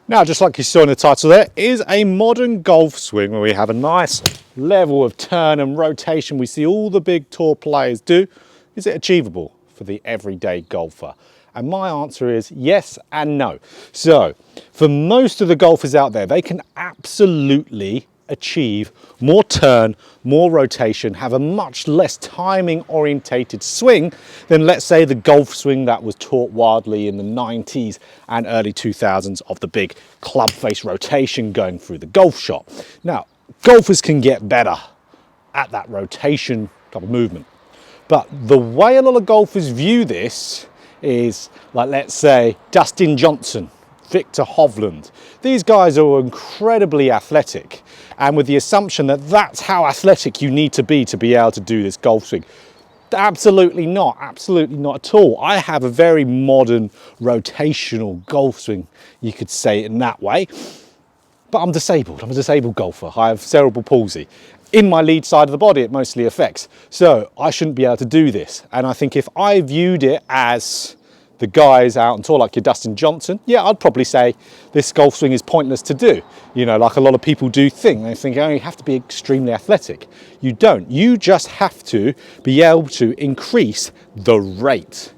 Now, just like you saw in the title, there is a modern golf swing where we have a nice level of turn and rotation we see all the big tour players do. Is it achievable for the everyday golfer? And my answer is yes and no. So for most of the golfers out there, they can absolutely achieve more turn, more rotation, have a much less timing orientated swing than, let's say, the golf swing that was taught widely in the 90s and early 2000s of the big club face rotation going through the golf shot. Now, golfers can get better at that rotation type of movement, but the way a lot of golfers view this is like, let's say, Dustin Johnson, Victor Hovland. These guys are incredibly athletic, and with the assumption that that's how athletic you need to be able to do this golf swing. Absolutely not at all. I have a very modern rotational golf swing, you could say it in that way, but I'm disabled. I'm a disabled golfer. I have cerebral palsy. In my lead side of the body, it mostly affects. So I shouldn't be able to do this. And I think if I viewed it as the guys out on tour like your Dustin Johnson, yeah, I'd probably say this golf swing is pointless to do. You know, like a lot of people do think. They think, oh, you have to be extremely athletic. You don't. You just have to be able to increase the rate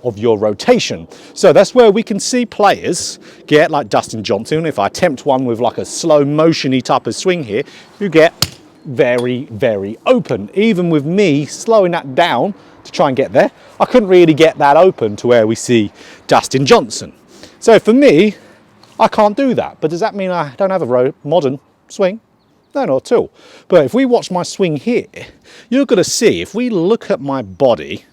of your rotation. So that's where we can see players get like Dustin Johnson. If I attempt one with like a slow motion-y type of swing here, you get very, very open. Even with me slowing that down to try and get there, I couldn't really get that open to where we see Dustin Johnson. So for me, I can't do that. But does that mean I don't have a modern swing? No, not at all. But if we watch my swing here, you're going to see, if we look at my body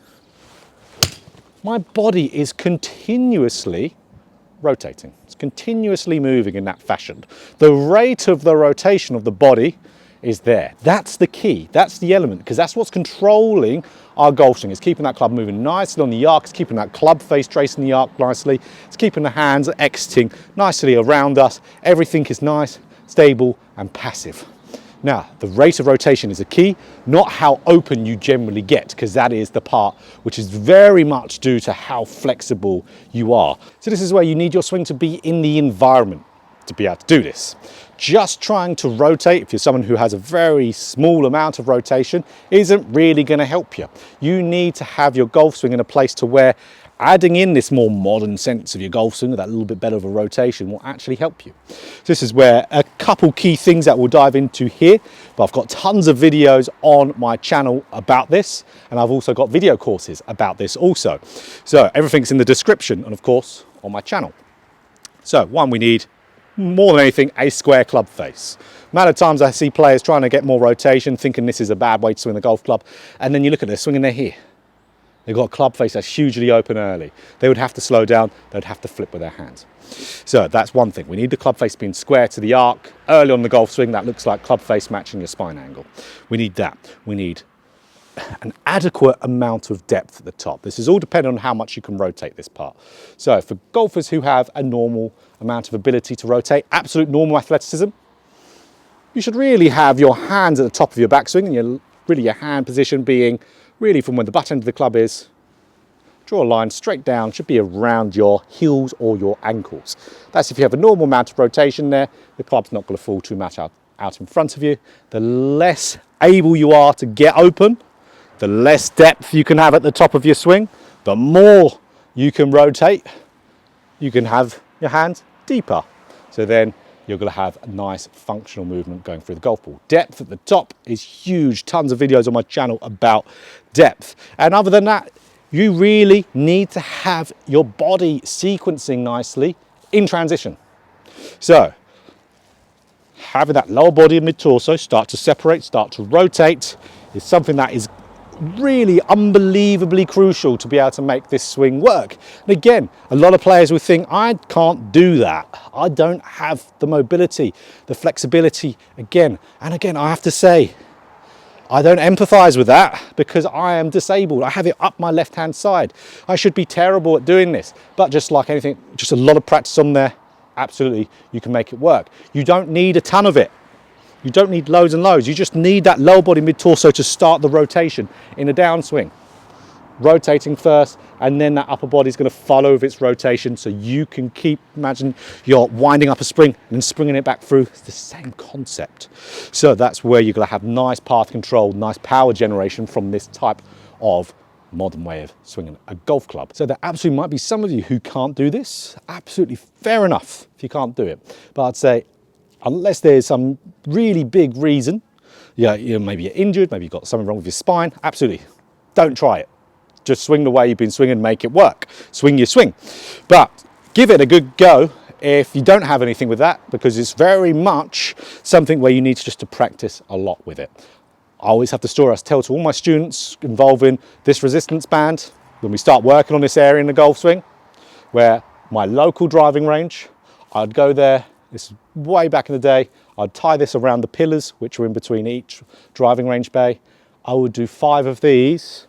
is continuously rotating. It's continuously moving in that fashion. The rate of the rotation of the body is there. That's the key. That's the element, because that's what's controlling our golf swing. It's keeping that club moving nicely on the arc. It's keeping that club face tracing the arc nicely. It's keeping the hands exiting nicely around us. Everything is nice, stable, and passive. Now, the rate of rotation is a key, not how open you generally get, because that is the part which is very much due to how flexible you are. So this is where you need your swing to be in the environment to be able to do this. Just trying to rotate, if you're someone who has a very small amount of rotation, isn't really going to help you. You need to have your golf swing in a place to where adding in this more modern sense of your golf swing, that little bit better of a rotation, will actually help you. So this is where a couple key things that we'll dive into here, but I've got tons of videos on my channel about this, and I've also got video courses about this also. So everything's in the description, and of course on my channel. So one, we need more than anything a square club face. Amount of times I see players trying to get more rotation, thinking this is a bad way to swing the golf club, and then you look at their swing and they're here. They've got a club face that's hugely open early. They would have to slow down, they'd have to flip with their hands. So that's one thing. We need the club face being square to the arc. Early on the golf swing, that looks like club face matching your spine angle. We need that. We need an adequate amount of depth at the top. This is all dependent on how much you can rotate this part. So for golfers who have a normal amount of ability to rotate, absolute normal athleticism, you should really have your hands at the top of your backswing, and your hand position being really from where the butt end of the club is. Draw a line straight down, should be around your heels or your ankles. That's if you have a normal amount of rotation there, the club's not going to fall too much out in front of you. The less able you are to get open, the less depth you can have at the top of your swing, the more you can rotate, you can have your hands deeper. So then you're going to have a nice functional movement going through the golf ball. Depth at the top is huge. Tons of videos on my channel about depth. And other than that, you really need to have your body sequencing nicely in transition. So having that lower body and mid-torso start to separate, start to rotate is something that is really unbelievably crucial to be able to make this swing work. And again, a lot of players will think, I can't do that. I don't have the mobility, the flexibility. Again, I have to say, I don't empathize with that because I am disabled. I have it up my left-hand side. I should be terrible at doing this. But just like anything, just a lot of practice on there, absolutely, you can make it work. You don't need a ton of it. You don't need loads and loads. You just need that lower body mid-torso to start the rotation in a downswing. rotating first, and then that upper body is going to follow with its rotation, so you can keep, imagine you're winding up a spring and springing it back through. It's the same concept. So that's where you're going to have nice path control, nice power generation from this type of modern way of swinging a golf club. So there absolutely might be some of you who can't do this. Absolutely fair enough if you can't do it. But I'd say, unless there's some really big reason, maybe you're injured, maybe you've got something wrong with your spine, absolutely, don't try it. Just swing the way you've been swinging, make it work. Swing your swing. But give it a good go if you don't have anything with that, because it's very much something where you need just to practice a lot with it. I always have the story I tell to all my students involving this resistance band when we start working on this area in the golf swing, where my local driving range, I'd go there, this is way back in the day, I'd tie this around the pillars which were in between each driving range bay. I would do 5 of these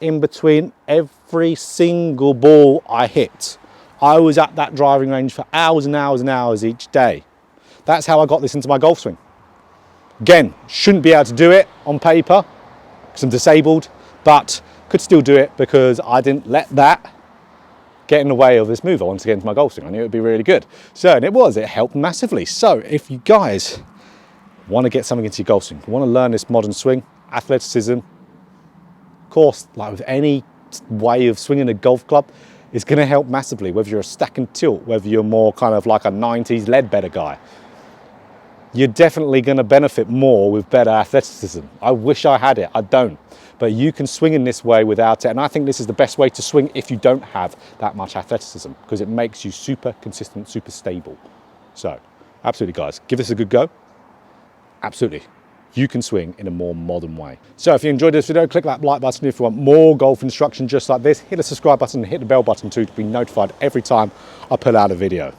in between every single ball I hit. I was at that driving range for hours and hours and hours each day. That's how I got this into my golf swing. Again, shouldn't be able to do it on paper because I'm disabled, but could still do it because I didn't let that get in the way of this move I wanted to get into my golf swing. I knew it would be really good. So, and it helped massively. So if you guys want to get something into your golf swing, want to learn this modern swing, athleticism, of course, like with any way of swinging a golf club, it's going to help massively, whether you're a stack and tilt, whether you're more kind of like a 90s Ledbetter guy. You're definitely going to benefit more with better athleticism. I wish I had it, I don't. But you can swing in this way without it, and I think this is the best way to swing if you don't have that much athleticism, because it makes you super consistent, super stable. So, absolutely guys, give this a good go. Absolutely. You can swing in a more modern way. So if you enjoyed this video, click that like button. If you want more golf instruction just like this, hit the subscribe button and hit the bell button too to be notified every time I put out a video.